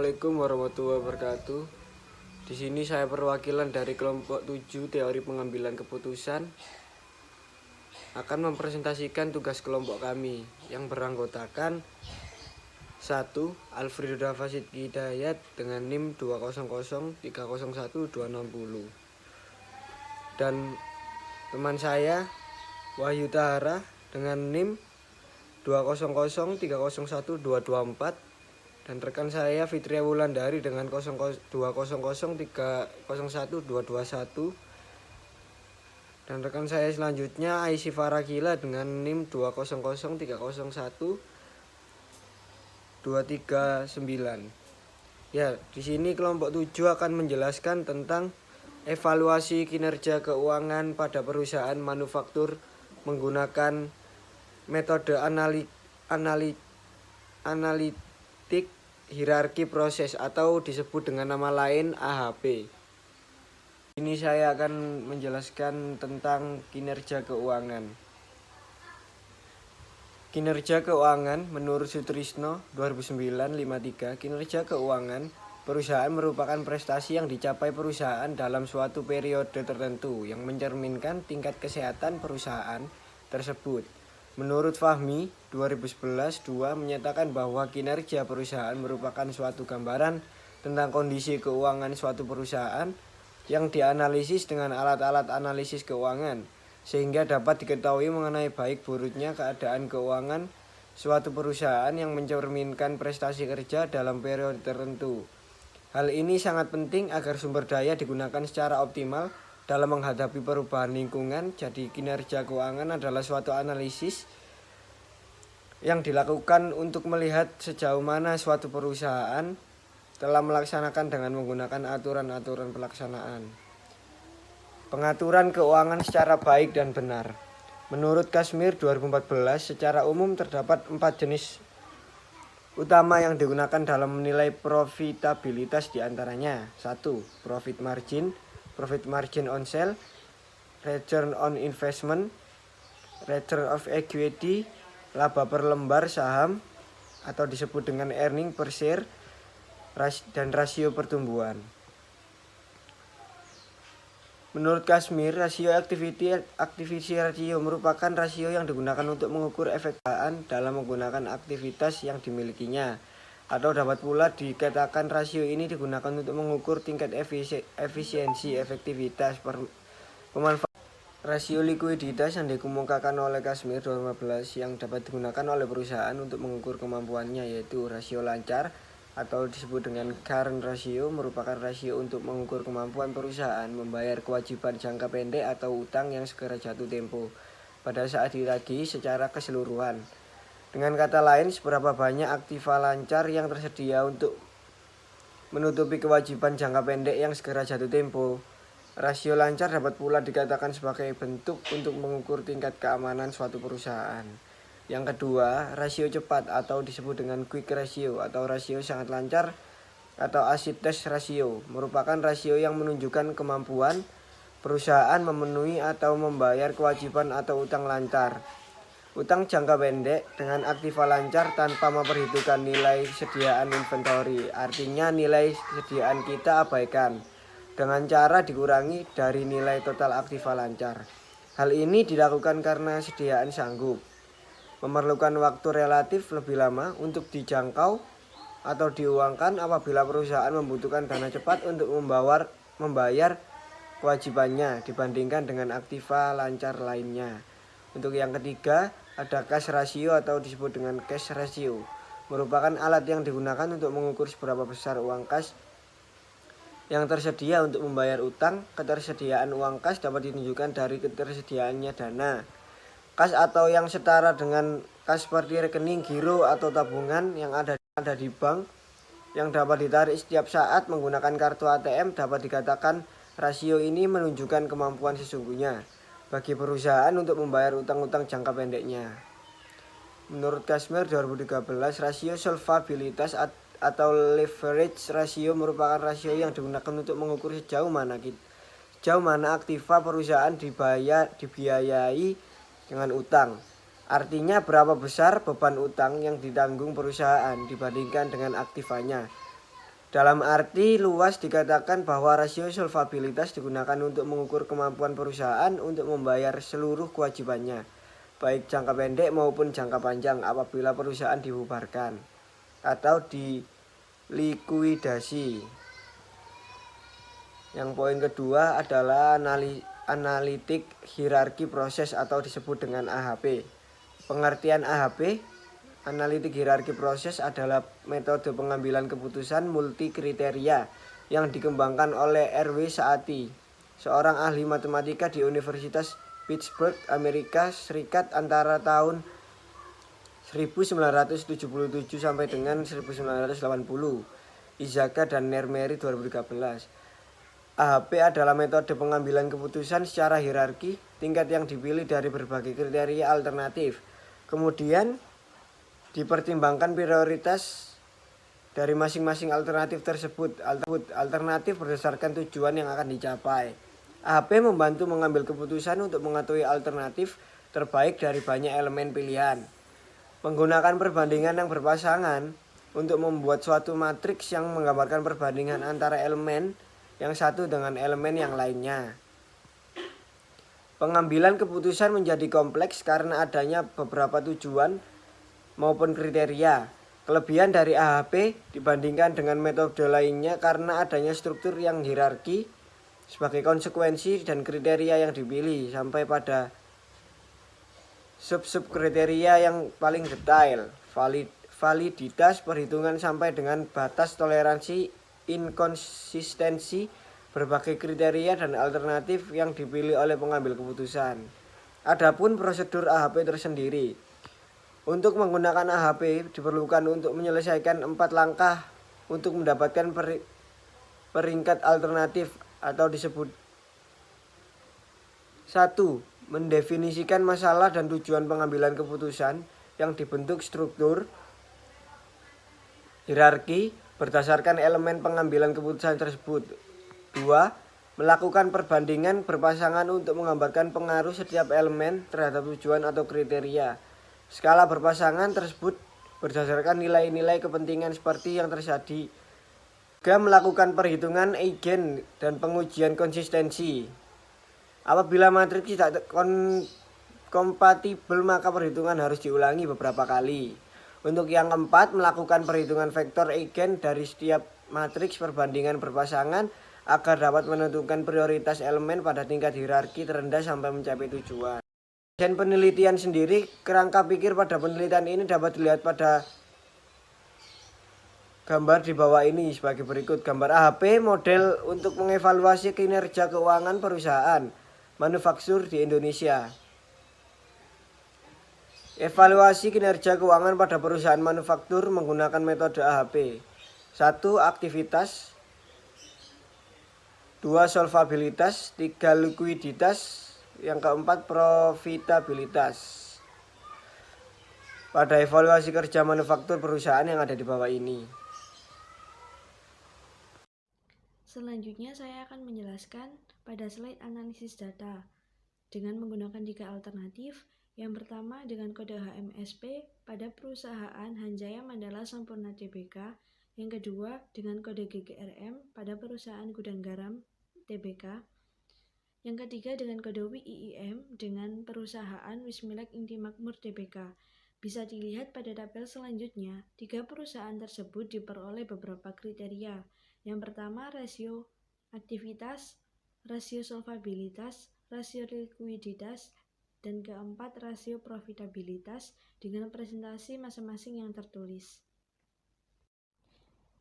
Assalamualaikum warahmatullahi wabarakatuh. Di sini saya perwakilan dari kelompok 7 teori pengambilan keputusan akan mempresentasikan tugas kelompok kami yang beranggotakan 1. Alfredo Dafasid Hidayat dengan NIM 200301260 dan teman saya Wahyu Tahara dengan NIM 200301224 dan rekan saya Fitria Wulandari dengan 200301221 dan rekan saya selanjutnya Aisy Farakila dengan NIM 200301239. Ya, di sini kelompok 7 akan menjelaskan tentang evaluasi kinerja keuangan pada perusahaan manufaktur menggunakan metode analitik hierarki proses atau disebut dengan nama lain AHP. Ini saya akan menjelaskan tentang kinerja keuangan. Kinerja keuangan menurut Sutrisno 2009-53, kinerja keuangan perusahaan merupakan prestasi yang dicapai perusahaan dalam suatu periode tertentu yang mencerminkan tingkat kesehatan perusahaan tersebut. Menurut Fahmi 2011-2 menyatakan bahwa kinerja perusahaan merupakan suatu gambaran tentang kondisi keuangan suatu perusahaan yang dianalisis dengan alat-alat analisis keuangan sehingga dapat diketahui mengenai baik buruknya keadaan keuangan suatu perusahaan yang mencerminkan prestasi kerja dalam periode tertentu. Hal ini sangat penting agar sumber daya digunakan secara optimal dalam menghadapi perubahan lingkungan. Jadi kinerja keuangan adalah suatu analisis yang dilakukan untuk melihat sejauh mana suatu perusahaan telah melaksanakan dengan menggunakan aturan-aturan pelaksanaan. Pengaturan keuangan secara baik dan benar. Menurut Kashmir 2014, secara umum terdapat 4 jenis utama yang digunakan dalam menilai profitabilitas diantaranya. 1. Profit margin on sale, return on investment, return of equity, laba per lembar saham atau disebut dengan earning per share, dan rasio pertumbuhan. Menurut Kashmir, rasio activity ratio merupakan rasio yang digunakan untuk mengukur efektivitas dalam menggunakan aktivitas yang dimilikinya. Atau dapat pula dikatakan rasio ini digunakan untuk mengukur tingkat efisiensi efektivitas pemanfaatan. Rasio likuiditas yang dikemukakan oleh Kashmir 2015 yang dapat digunakan oleh perusahaan untuk mengukur kemampuannya yaitu rasio lancar atau disebut dengan current ratio, merupakan rasio untuk mengukur kemampuan perusahaan membayar kewajiban jangka pendek atau utang yang segera jatuh tempo pada saat ditagih secara keseluruhan. Dengan kata lain, seberapa banyak aktiva lancar yang tersedia untuk menutupi kewajiban jangka pendek yang segera jatuh tempo. Rasio lancar dapat pula dikatakan sebagai bentuk untuk mengukur tingkat keamanan suatu perusahaan. Yang kedua, rasio cepat atau disebut dengan quick ratio atau rasio sangat lancar atau acid test ratio merupakan rasio yang menunjukkan kemampuan perusahaan memenuhi atau membayar kewajiban atau utang lancar. Utang jangka pendek dengan aktiva lancar tanpa memperhitungkan nilai sediaan inventory, artinya nilai sediaan kita abaikan dengan cara dikurangi dari nilai total aktiva lancar. Hal ini dilakukan karena sediaan sanggup memerlukan waktu relatif lebih lama untuk dijangkau atau diuangkan apabila perusahaan membutuhkan dana cepat untuk membayar kewajibannya dibandingkan dengan aktiva lancar lainnya. Untuk yang ketiga, ada cash ratio atau disebut dengan cash ratio, merupakan alat yang digunakan untuk mengukur seberapa besar uang kas yang tersedia untuk membayar utang. Ketersediaan uang kas dapat ditunjukkan dari ketersediaannya dana kas atau yang setara dengan kas seperti rekening giro atau tabungan yang ada di bank yang dapat ditarik setiap saat menggunakan kartu ATM. Dapat dikatakan rasio ini menunjukkan kemampuan sesungguhnya bagi perusahaan untuk membayar utang-utang jangka pendeknya. Menurut Kashmir 2013, rasio solvabilitas atau leverage ratio merupakan rasio yang digunakan untuk mengukur sejauh mana aktiva perusahaan dibiayai dengan utang. Artinya berapa besar beban utang yang ditanggung perusahaan dibandingkan dengan aktivanya. Dalam arti luas dikatakan bahwa rasio solvabilitas digunakan untuk mengukur kemampuan perusahaan untuk membayar seluruh kewajibannya, baik jangka pendek maupun jangka panjang apabila perusahaan dibubarkan atau dilikuidasi. Yang poin kedua adalah analitik hierarki proses atau disebut dengan AHP. Pengertian AHP, analitik hierarki proses, adalah metode pengambilan keputusan multi kriteria yang dikembangkan oleh R.W. Saati, seorang ahli matematika di Universitas Pittsburgh, Amerika Serikat antara tahun 1977 sampai dengan 1980. Izaka dan Nermeri 2013. AHP adalah metode pengambilan keputusan secara hierarki tingkat yang dipilih dari berbagai kriteria alternatif. Kemudian dipertimbangkan prioritas dari masing-masing alternatif tersebut. Alternatif berdasarkan tujuan yang akan dicapai. AHP membantu mengambil keputusan untuk mengetahui alternatif terbaik dari banyak elemen pilihan. Menggunakan perbandingan yang berpasangan untuk membuat suatu matriks yang menggambarkan perbandingan antara elemen yang satu dengan elemen yang lainnya. Pengambilan keputusan menjadi kompleks karena adanya beberapa tujuan maupun kriteria. Kelebihan dari AHP dibandingkan dengan metode lainnya karena adanya struktur yang hierarki sebagai konsekuensi dan kriteria yang dipilih sampai pada sub-sub kriteria yang paling detail, validitas perhitungan sampai dengan batas toleransi inkonsistensi berbagai kriteria dan alternatif yang dipilih oleh pengambil keputusan. Adapun prosedur AHP tersendiri. Untuk menggunakan AHP diperlukan untuk menyelesaikan 4 langkah untuk mendapatkan peringkat alternatif atau disebut 1. Mendefinisikan masalah dan tujuan pengambilan keputusan yang dibentuk struktur hierarki berdasarkan elemen pengambilan keputusan tersebut. 2. Melakukan perbandingan berpasangan untuk menggambarkan pengaruh setiap elemen terhadap tujuan atau kriteria. Skala berpasangan tersebut berdasarkan nilai-nilai kepentingan seperti yang terjadi. 3. Melakukan perhitungan eigen dan pengujian konsistensi. Apabila matriks tidak kompatibel maka perhitungan harus diulangi beberapa kali. Untuk yang keempat, melakukan perhitungan vektor eigen dari setiap matriks perbandingan berpasangan agar dapat menentukan prioritas elemen pada tingkat hierarki terendah sampai mencapai tujuan. Dan penelitian sendiri, kerangka pikir pada penelitian ini dapat dilihat pada gambar di bawah ini sebagai berikut. Gambar AHP model untuk mengevaluasi kinerja keuangan perusahaan manufaktur di Indonesia. Evaluasi kinerja keuangan pada perusahaan manufaktur menggunakan metode AHP. 1. Aktivitas. 2. Solvabilitas. 3. Likuiditas. Yang keempat, profitabilitas. Pada evaluasi kerja manufaktur perusahaan yang ada di bawah ini. Selanjutnya saya akan menjelaskan pada slide analisis data dengan menggunakan 3 alternatif. Yang pertama dengan kode HMSP pada perusahaan Hanjaya Mandala Sampurna Tbk. Yang kedua dengan kode GGRM pada perusahaan Gudang Garam Tbk. Yang ketiga dengan kode WIIM dengan perusahaan Wismilak Inti Makmur Tbk. Bisa dilihat pada tabel selanjutnya, 3 perusahaan tersebut diperoleh beberapa kriteria. Yang pertama rasio aktivitas, rasio solvabilitas, rasio likuiditas, dan keempat rasio profitabilitas dengan presentasi masing-masing yang tertulis.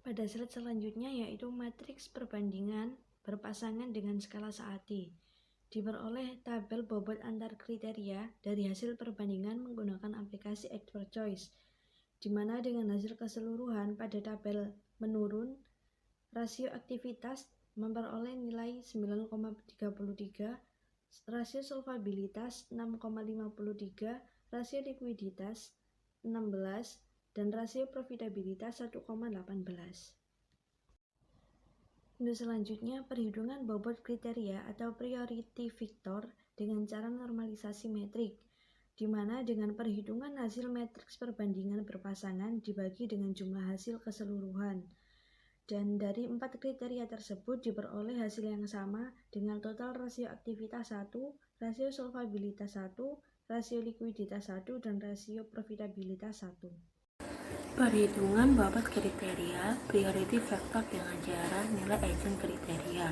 Pada slide selanjutnya yaitu matriks perbandingan berpasangan dengan skala Saati. Diperoleh tabel bobot antar kriteria dari hasil perbandingan menggunakan aplikasi Expert Choice, di mana dengan hasil keseluruhan pada tabel menurun, rasio aktivitas memperoleh nilai 9,33, rasio solvabilitas 6,53, rasio likuiditas 16, dan rasio profitabilitas 1,18. Untuk selanjutnya, perhitungan bobot kriteria atau priority victor dengan cara normalisasi metrik, di mana dengan perhitungan hasil matriks perbandingan berpasangan dibagi dengan jumlah hasil keseluruhan. Dan dari 4 kriteria tersebut diperoleh hasil yang sama dengan total rasio aktivitas 1, rasio solvabilitas 1, rasio likuiditas 1, dan rasio profitabilitas 1. Perhitungan bobot kriteria, priority factor dengan cara nilai agent kriteria.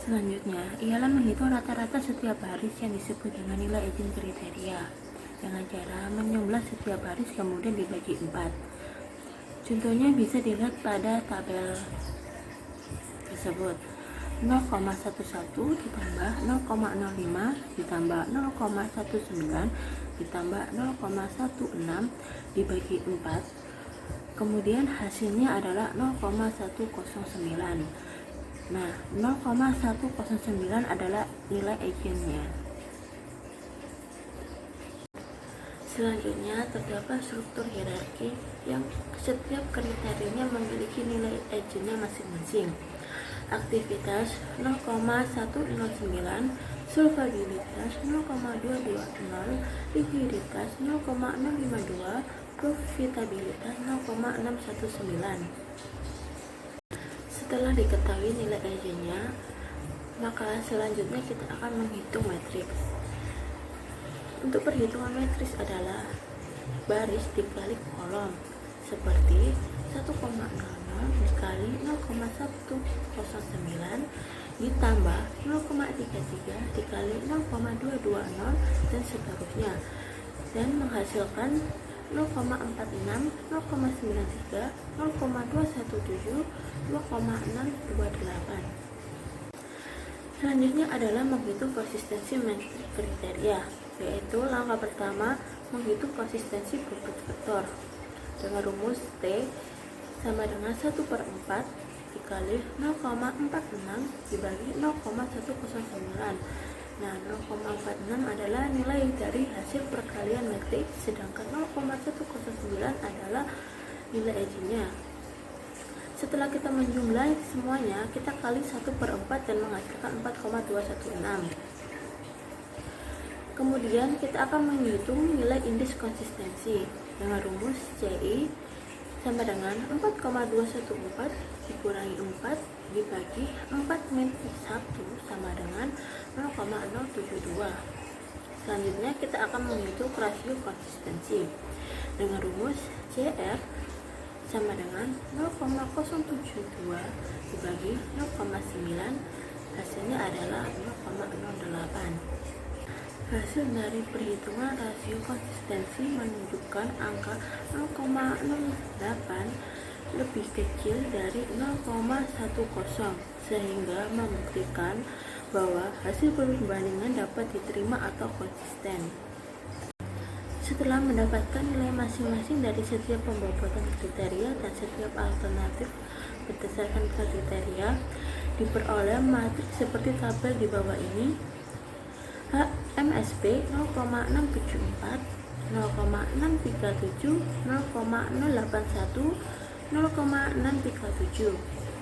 Selanjutnya, ialah menghitung rata-rata setiap baris yang disebut dengan nilai agent kriteria dengan cara menjumlah setiap baris kemudian dibagi 4. Contohnya bisa dilihat pada tabel tersebut. 0,11 ditambah 0,05 ditambah 0,19 ditambah 0,16 dibagi 4. Kemudian hasilnya adalah 0,109. Nah, 0,109 adalah nilai agennya. Selanjutnya, terdapat struktur hierarki yang setiap kriterianya memiliki nilai agennya masing-masing. Aktivitas 0,109, solvabilitas 0,220, likuiditas 0,652, profitabilitas 0,619. Setelah diketahui nilai agennya, maka selanjutnya kita akan menghitung matriks. Untuk perhitungan matriks adalah baris dikali kolom, seperti 1,00 dikali 0,109 ditambah 0,33 dikali 0,220 dan seterusnya, dan menghasilkan 0,46, 0,93, 0,217, 2,628. Selanjutnya adalah menghitung konsistensi matriks kriteria, yaitu langkah pertama menghitung konsistensi bobot vektor dengan rumus T sama dengan 1/4 dikali 0,46 dibagi 0,109. Nah, 0,46 adalah nilai dari hasil perkalian matriks, sedangkan 0,109 adalah nilai agennya. Setelah kita menjumlah semuanya, kita kali 1/4 dan menghasilkan 4,216. Kemudian kita akan menghitung nilai indeks konsistensi dengan rumus CI sama dengan 4,214 dikurangi 4 dibagi 4 min 1 sama dengan 0,072. Selanjutnya kita akan menghitung rasio konsistensi dengan rumus CR sama dengan 0,072 dibagi 0,9, hasilnya adalah 0,08. Hasil dari perhitungan rasio konsistensi menunjukkan angka 0,08 lebih kecil dari 0,10, sehingga membuktikan bahwa hasil perbandingan dapat diterima atau konsisten. Setelah mendapatkan nilai masing-masing dari setiap pembobotan kriteria dan setiap alternatif berdasarkan kriteria, diperoleh matriks seperti tabel di bawah ini. MSP 0,674, 0,637, 0,081, 0,637,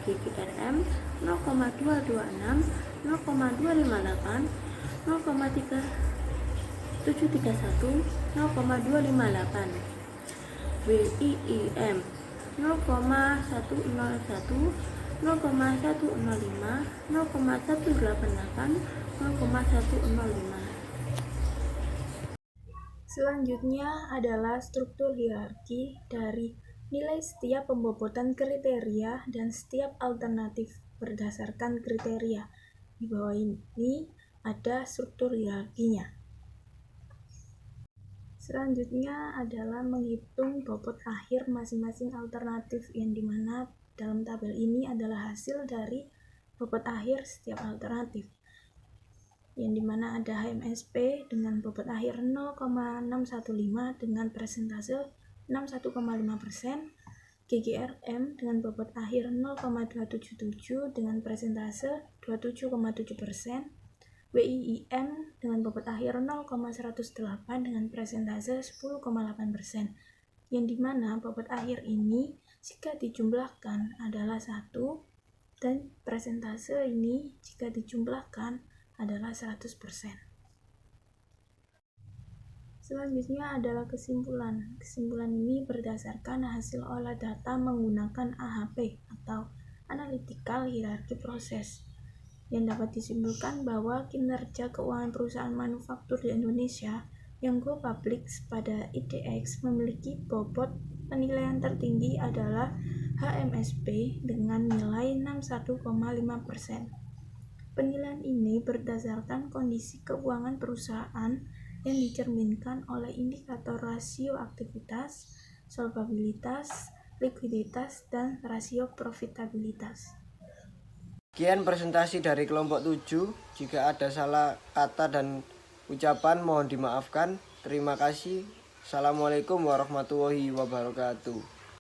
GGRM 0,226, 0,258, 0,731, 0,258, WIIM 0,101, 0,105, 0,188, 0,105. Selanjutnya adalah struktur hierarki dari nilai setiap pembobotan kriteria dan setiap alternatif berdasarkan kriteria. Di bawah ini ada struktur hierarkinya. Selanjutnya adalah menghitung bobot akhir masing-masing alternatif, yang dimana dalam tabel ini adalah hasil dari bobot akhir setiap alternatif, yang dimana ada HMSP dengan bobot akhir 0,615 dengan persentase 61,5%, GGRM dengan bobot akhir 0,277 dengan persentase 27,7%, WIIM dengan bobot akhir 0,108 dengan persentase 10,8%, yang dimana bobot akhir ini jika dijumlahkan adalah 1 dan persentase ini jika dijumlahkan adalah 100%. Selanjutnya adalah kesimpulan. Kesimpulan ini berdasarkan hasil olah data menggunakan AHP atau Analytical Hierarchy Process, yang dapat disimpulkan bahwa kinerja keuangan perusahaan manufaktur di Indonesia yang go public pada IDX memiliki bobot penilaian tertinggi adalah HMSP dengan nilai 61,5%. Penilaian ini berdasarkan kondisi keuangan perusahaan yang dicerminkan oleh indikator rasio aktivitas, solvabilitas, likuiditas, dan rasio profitabilitas. Sekian presentasi dari kelompok 7. Jika ada salah kata dan ucapan mohon dimaafkan. Terima kasih. Assalamualaikum warahmatullahi wabarakatuh.